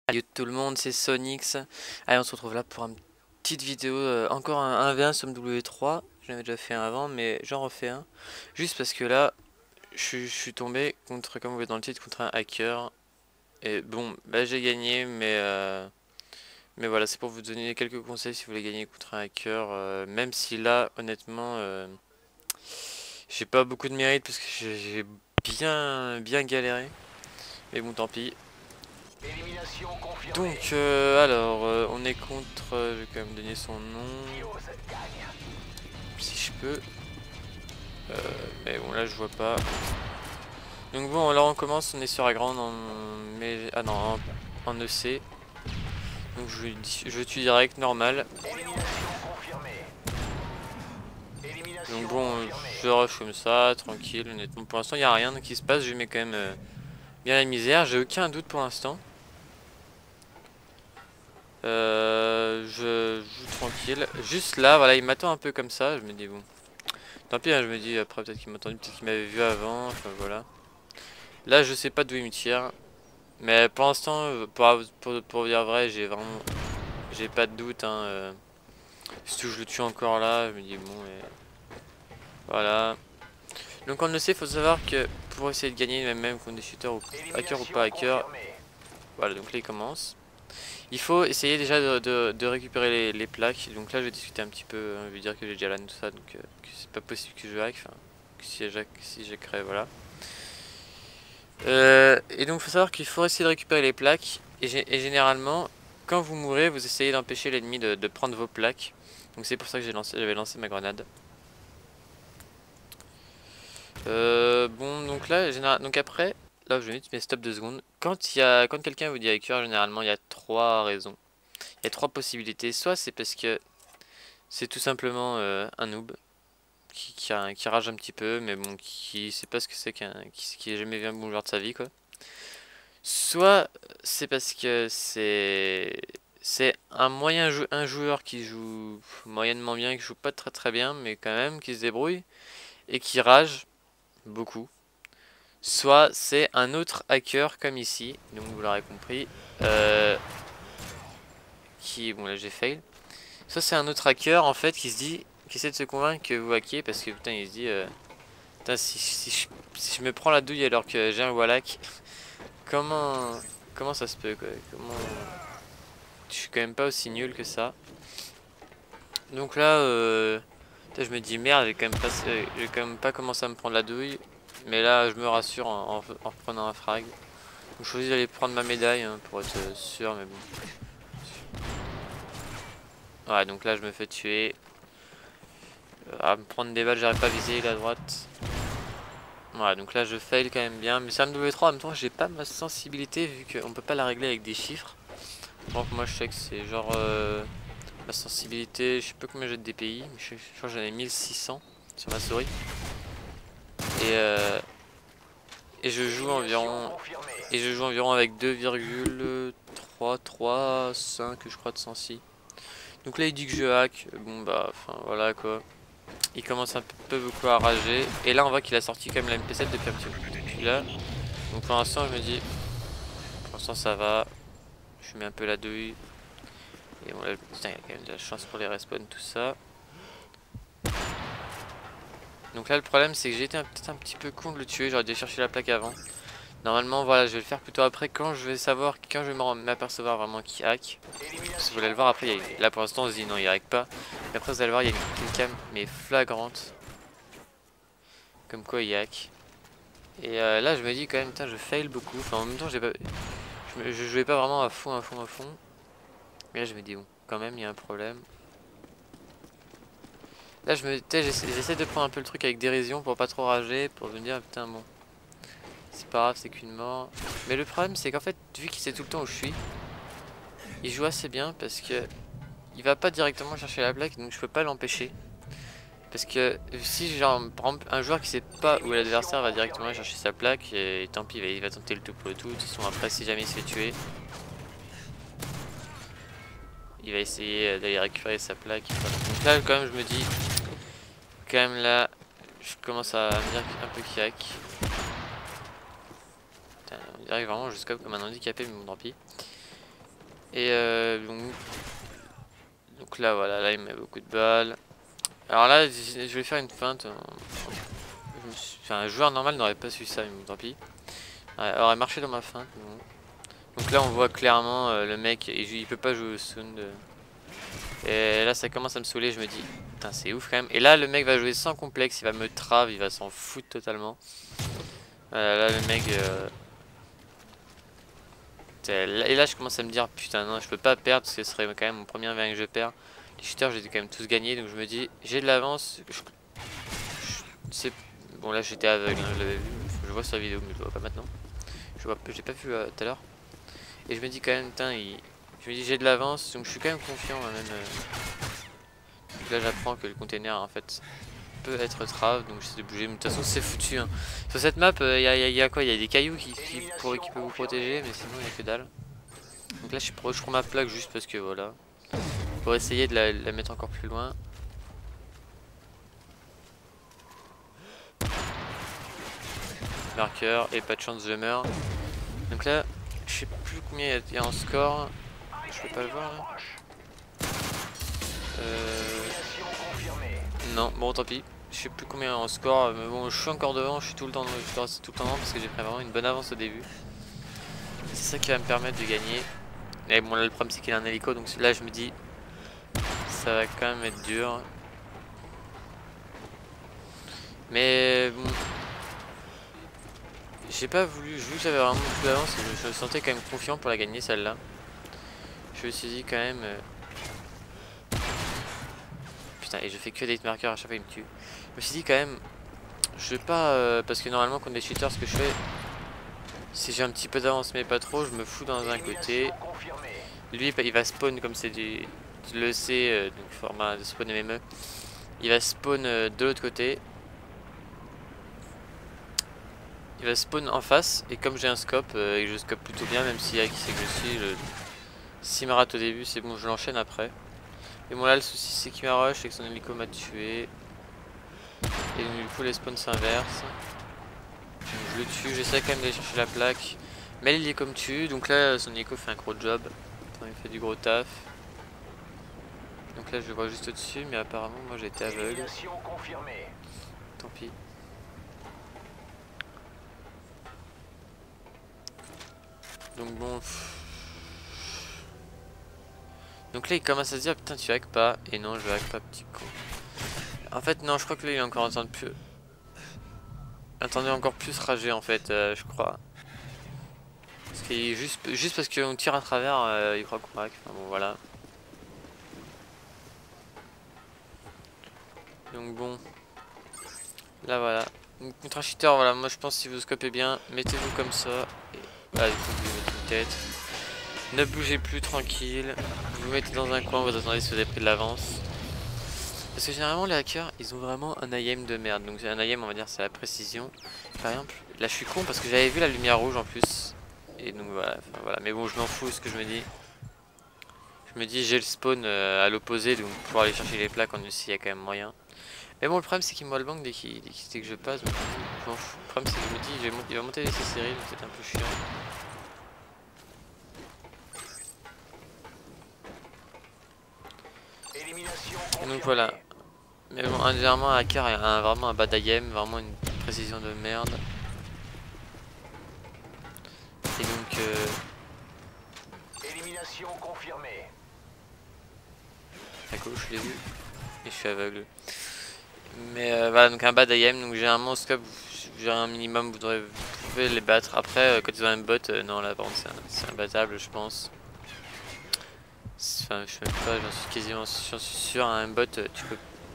Salut tout le monde, c'est Sonix. Allez, on se retrouve là pour une petite vidéo, encore un 1v1 sur W3. J'en avais déjà fait un avant, mais j'en refais un. Juste parce que là, je suis tombé contre, comme vous voyez dans le titre, contre un hacker. Et bon, bah j'ai gagné, mais voilà, c'est pour vous donner quelques conseils si vous voulez gagner contre un hacker. Même si là, honnêtement, j'ai pas beaucoup de mérite parce que j'ai bien galéré. Mais bon, tant pis. Donc, alors, on est contre. Je vais quand même donner son nom. Si je peux. Mais bon, là, je vois pas. Donc, bon, là, on commence. On est sur la grande en. Ah non, en EC. Donc, je tue direct, normal. Donc, bon, je rush comme ça, tranquille, honnêtement. Pour l'instant, il n'y a rien qui se passe. Je mets quand même bien la misère. J'ai aucun doute pour l'instant. Je joue tranquille. Juste là, voilà, il m'attend un peu comme ça. Je me dis, bon. Tant pis, hein, je me dis après peut-être qu'il m'a entendu, peut-être qu'il m'avait vu avant, enfin voilà. Là je sais pas d'où il me tire. Mais pour l'instant, pour dire vrai, j'ai pas de doute hein, surtout je le tue encore là, je me dis bon voilà. Donc on le sait, faut savoir que pour essayer de gagner même contre des shooters ou hackers ou pas hackers, voilà donc là il commence. Il faut essayer déjà de récupérer les plaques. Donc là je vais discuter un petit peu, hein, je vais dire que j'ai déjà LAN tout ça, donc que c'est pas possible que je hack, enfin que si j'hackerais voilà. Et donc il faut savoir qu'il faut essayer de récupérer les plaques et généralement quand vous mourrez vous essayez d'empêcher l'ennemi de prendre vos plaques. Donc c'est pour ça que j'avais lancé ma grenade. Bon donc là donc après là je vais mettre mes stops 2 secondes. Quand quelqu'un vous dit hacker généralement il y a 3 raisons. Il y a 3 possibilités. Soit c'est parce que c'est tout simplement un noob qui rage un petit peu mais bon qui sait pas ce que c'est qui a jamais vu un bon joueur de sa vie quoi. Soit c'est parce que c'est un joueur qui joue moyennement bien, qui joue pas très bien, mais quand même qui se débrouille et qui rage beaucoup. Soit c'est un autre hacker comme ici, donc vous l'aurez compris, qui bon là j'ai fail. Soit c'est un autre hacker en fait qui essaie de se convaincre que vous hackez parce que putain il se dit putain si je me prends la douille alors que j'ai un wallach, comment comment ça se peut quoi, comment je suis quand même pas aussi nul que ça. Donc là, je me dis merde, j'ai quand même pas commencé à me prendre la douille. Mais là, je me rassure en reprenant un frag. Donc, je choisis d'aller prendre ma médaille hein, pour être sûr, mais bon. Ouais, donc là, je me fais tuer. À me prendre des balles, j'arrive pas à viser la droite. Ouais, donc là, je fail quand même bien. Mais c'est un W3 en même temps, j'ai pas ma sensibilité vu qu'on peut pas la régler avec des chiffres. Donc moi, je sais que c'est genre. Ma sensibilité, je sais pas combien j'ai de DPI, mais je crois que j'en ai 1600 sur ma souris. Et, euh, et je joue environ avec 2,335 je crois de sensi. Donc là il dit que je hack, bon bah enfin voilà quoi. Il commence un peu beaucoup à rager. Et là on voit qu'il a sorti quand même la MP7 depuis un petit peu depuis là. Donc pour l'instant je me dis, pour l'instant ça va. Je mets un peu la douille. Et bon là putain, il y a quand même de la chance pour les respawns tout ça. Donc là le problème c'est que j'ai été peut-être un petit peu con de le tuer, j'aurais dû chercher la plaque avant. Normalement voilà je vais le faire plutôt après quand je vais m'apercevoir vraiment qu'il hack. Si vous voulez le voir après, là pour l'instant on se dit non il hack pas. Mais après vous allez voir il y a une cam mais flagrante. Comme quoi il hack. Et là je me dis quand même putain je fail beaucoup. Enfin en même temps je jouais pas vraiment à fond. Mais là je me dis bon quand même il y a un problème. Là j'essaie de prendre un peu le truc avec dérision pour pas trop rager. Pour me dire putain bon. C'est pas grave c'est qu'une mort. Mais le problème c'est qu'en fait vu qu'il sait tout le temps où je suis, il joue assez bien parce que il va pas directement chercher la plaque donc je peux pas l'empêcher. Parce que si genre par exemple un joueur qui sait pas où l'adversaire va directement chercher sa plaque et tant pis il va tenter le tout pour le tout. De toute façon après si jamais il se fait tuer, il va essayer d'aller récupérer sa plaque. Donc là quand même je me dis, quand même là je commence à me dire un peu qu'il hack. Putain, on dirait vraiment je scope comme un handicapé mais bon tant pis. Et donc là voilà, là il met beaucoup de balles. Alors là je vais faire une feinte. Enfin, un joueur normal n'aurait pas su ça, mais bon, tant pis. Ouais, aurait marché dans ma feinte. Bon. Donc là on voit clairement le mec, il peut pas jouer au sound. Et là ça commence à me saouler, je me dis, putain c'est ouf quand même. Et là le mec va jouer sans complexe, il va me trave, il va s'en foutre totalement. Là le mec... Et là je commence à me dire, putain non je peux pas perdre parce que ce serait quand même mon premier 20 que je perds. Les shooters j'ai quand même tous gagné, donc je me dis, j'ai de l'avance. C'est... Bon là j'étais aveugle, hein, je l'avais vu, je vois sur la vidéo mais je le vois pas maintenant. J'ai pas vu tout à l'heure. Et je me dis quand même, putain, je me dis j'ai de l'avance, donc je suis quand même confiant hein, même. Donc là j'apprends que le container en fait peut être trave, donc j'essaie de bouger, mais de toute façon c'est foutu. Hein. Sur cette map, y a quoi? Il y a des cailloux qui peuvent vous protéger, mais sinon il n'y a que dalle. Donc là je prends ma plaque juste parce que voilà. Pour essayer de la mettre encore plus loin. Marqueur, et pas de chance je meurs. Donc là, je sais plus combien il y a en score. Je peux pas le voir là. Non, bon tant pis. Je sais plus combien en score, mais bon je suis encore devant, je suis tout le temps devant parce que j'ai pris vraiment une bonne avance au début. C'est ça qui va me permettre de gagner. Et bon là le problème c'est qu'il a un hélico, donc là je me dis ça va quand même être dur. Mais bon, j'ai pas voulu, vu que j'avais vraiment beaucoup d'avance, je me sentais quand même confiant pour la gagner celle-là. Je me suis dit quand même... Putain, et je fais que des marqueurs à chaque fois il me tue. Je me suis dit quand même, je vais pas... parce que normalement contre les cheaters ce que je fais, si j'ai un petit peu d'avance mais pas trop, je me fous dans un côté. Lui il va spawn comme c'est du l'EC, donc format de spawn MME. Il va spawn de l'autre côté. Il va spawn en face, et comme j'ai un scope et que je scope plutôt bien, même s'il y a qui c'est que je suis, s'il me rate au début c'est bon, je l'enchaîne après. Et bon là le souci c'est qu'il m'a rush et que son hélico m'a tué. Et donc du coup les spawns s'inversent. Je le tue, j'essaie quand même d'aller chercher la plaque. Mais l'hélico me tue, donc là son hélico fait un gros job. Enfin, il fait du gros taf. Donc là je le vois juste au-dessus, mais apparemment moi j'ai été aveugle. Tant pis. Donc bon... Donc là il commence à se dire putain tu hack pas. Et non je hack pas petit con. En fait non je crois que là il est encore en train de plus... Attendez encore plus rager en fait je crois. Parce qu'il juste parce qu'on tire à travers il croit qu'on hack. Enfin bon voilà. Donc bon. Là voilà. Donc, contre un cheater voilà moi je pense si vous scopez bien mettez-vous comme ça. Et... Ah, vous mettez une tête. Ne bougez plus tranquille. Vous vous mettez dans un coin, vous attendez si vous avez pris de l'avance. Parce que généralement les hackers ils ont vraiment un aim de merde. Donc un aim on va dire c'est la précision. Par exemple, là je suis con parce que j'avais vu la lumière rouge en plus. Et donc voilà, enfin, voilà. Mais bon je m'en fous ce que je me dis. Je me dis j'ai le spawn à l'opposé donc pouvoir aller chercher les plaques en s'il y a quand même moyen. Mais bon le problème c'est qu'il me voit le bank dès que je passe. Donc je m'en fous. Le problème c'est que je me dis il va monter les séries donc c'est un peu chiant. Donc voilà. Mais bon, généralement, un hacker a vraiment un bad aim, vraiment une précision de merde. Et donc. Élimination confirmée. À gauche, je l'ai vu. Et je suis aveugle. Mais voilà, donc un bad aim. Donc généralement, au scope, j'ai un minimum, vous pouvez les battre. Après, quand ils ont un bot, non, là, par contre, c'est imbattable, je pense. Enfin, je sais même pas, j'en suis quasiment sûr, un bot, tu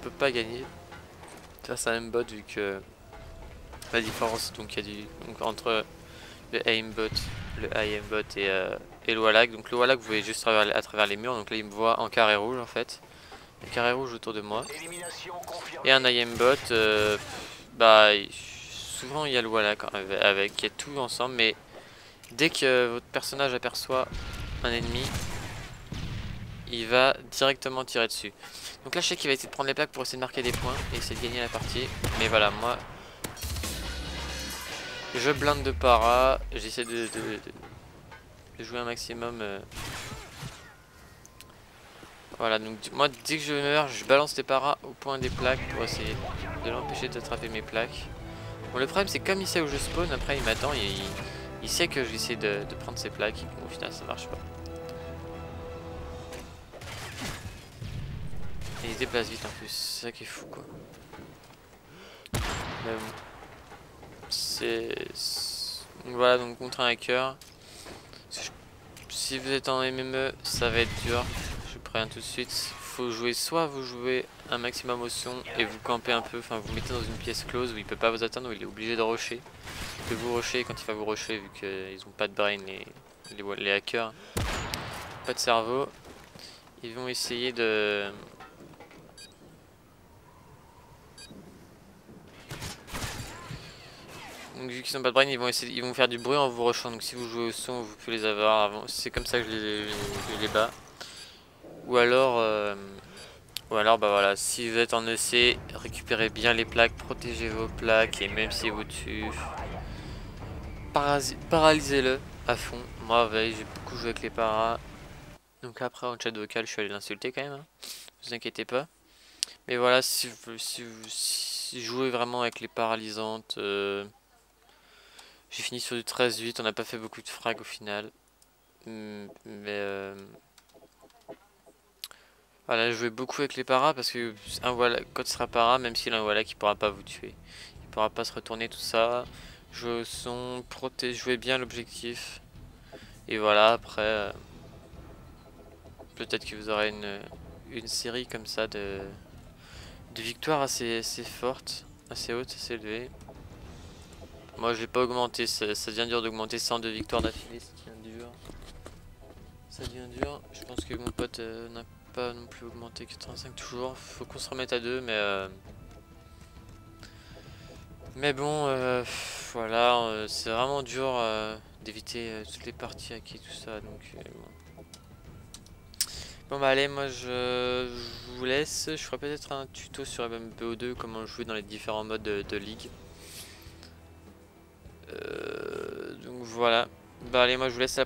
peux pas gagner face à un bot vu que la différence donc il y a donc entre le aimbot, et le wallhack. Donc le wallhack vous voyez juste à travers les murs, donc là il me voit en carré rouge en fait, un carré rouge autour de moi. Et un aimbot, bah souvent il y a le wallhack avec, il y a tout ensemble, mais dès que votre personnage aperçoit un ennemi, il va directement tirer dessus. Donc là je sais qu'il va essayer de prendre les plaques pour essayer de marquer des points et essayer de gagner la partie. Mais voilà, moi je blinde de para, j'essaie de jouer un maximum Voilà, donc moi dès que je meurs, je balance des paras au point des plaques pour essayer de l'empêcher d'attraper mes plaques. Bon, le problème c'est que comme il sait où je spawn, après il m'attend et il sait que j'essaie de prendre ses plaques. Bon, au final ça marche pas. Et il se déplace vite en plus, c'est ça qui est fou quoi. Mais bon. Donc voilà, donc contre un hacker. Si vous êtes en MME, ça va être dur. Je préviens tout de suite. Faut jouer, soit vous jouez un maximum au son et vous campez un peu, enfin vous mettez dans une pièce close où il peut pas vous atteindre, où il est obligé de rusher. Que vous rusher quand il va vous rusher, vu qu'ils ont pas de brain, les hackers, pas de cerveau. Ils vont essayer de... Donc vu qu'ils ont pas de brain, ils vont faire du bruit en vous rushant. Donc si vous jouez au son, vous pouvez les avoir avant. C'est comme ça que je les bats. Ou alors bah voilà, si vous êtes en EC, récupérez bien les plaques, protégez vos plaques et même si vous tuez, paralysez-le à fond. Moi, j'ai beaucoup joué avec les paras. Donc après en chat vocal, je suis allé l'insulter quand même. Hein. Ne vous inquiétez pas. Mais voilà, si vous jouez vraiment avec les paralysantes, j'ai fini sur du 13-8, on n'a pas fait beaucoup de frags au final. Mais voilà, je jouais beaucoup avec les paras parce que un voilà, quand ce sera para, même s'il a un voilà qui pourra pas vous tuer. Il pourra pas se retourner tout ça. Jouer au son, jouer bien l'objectif. Et voilà, après, peut-être que vous aurez une série comme ça de victoires assez fortes, assez hautes, assez élevées. Moi je l'ai pas augmenté, ça devient dur d'augmenter 102 victoires d'affilée, ça devient dur. Ça devient dur, je pense que mon pote n'a pas non plus augmenté 85 toujours, faut qu'on se remette à deux mais bon voilà, c'est vraiment dur d'éviter toutes les parties hackées tout ça donc bon. Bon bah allez, moi je vous laisse, je ferai peut-être un tuto sur MMPO2 comment jouer dans les différents modes de ligue. Donc voilà, bah allez moi je vous laisse.